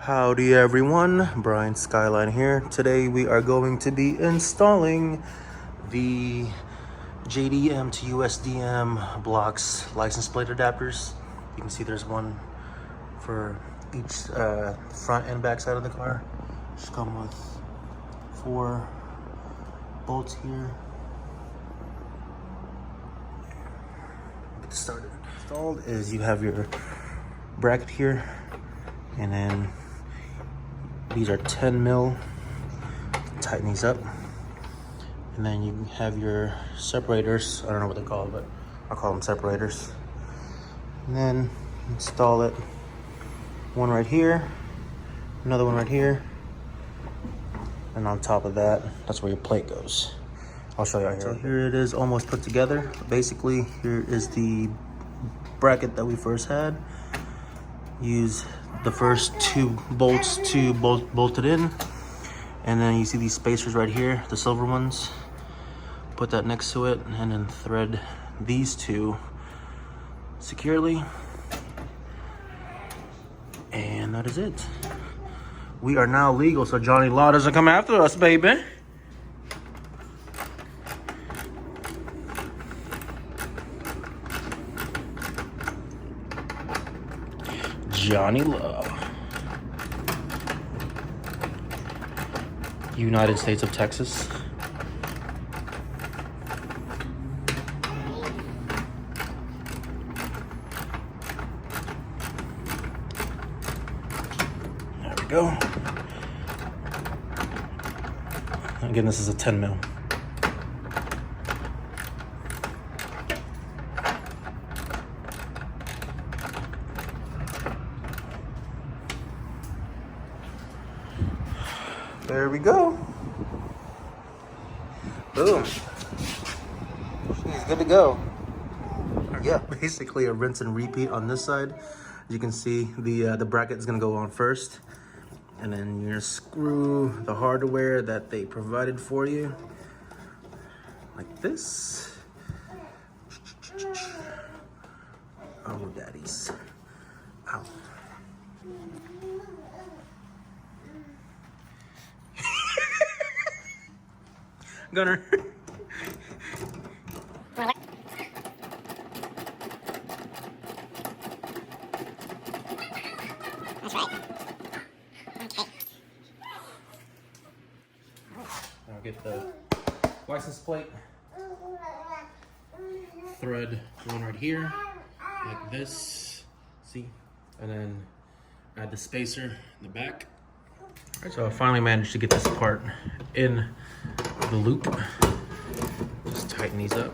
Howdy everyone, Brian Skyline here. Today we are going to be installing the JDM-To-USDM BLOX license plate adapters. You can see there's one for each front and back side of the car. Just come with 4 bolts here. Get started. Installed is you have your bracket here, and then these are 10 mil. Tighten these up, and then you have your separators. I don't know what they call it, but I'll call them separators. And then install it. One right here, another one right here, and on top of that, that's where your plate goes. I'll show you out here. So here it is, almost put together. Basically, here is the bracket that we first had. Use the first 2 bolts to bolt it in, and then you see these spacers right here, the silver ones. Put that next to it, and then thread these 2 securely, and that is it. We are now legal, so Johnny Law doesn't come after us, baby. Johnny Law. United States of Texas. There we go. Again, this is a 10 mil. There we go. Boom. She's good to go. Yeah, basically a rinse and repeat on this side. As you can see, the bracket is gonna go on first, and then you're gonna screw the hardware that they provided for you, like this. Oh, daddies. Ow. Gunner. That's right. Okay. I'll get the license plate. Thread one right here, like this. See? And then add the spacer in the back. Alright, so I finally managed to get this part in the loop. Just tighten these up.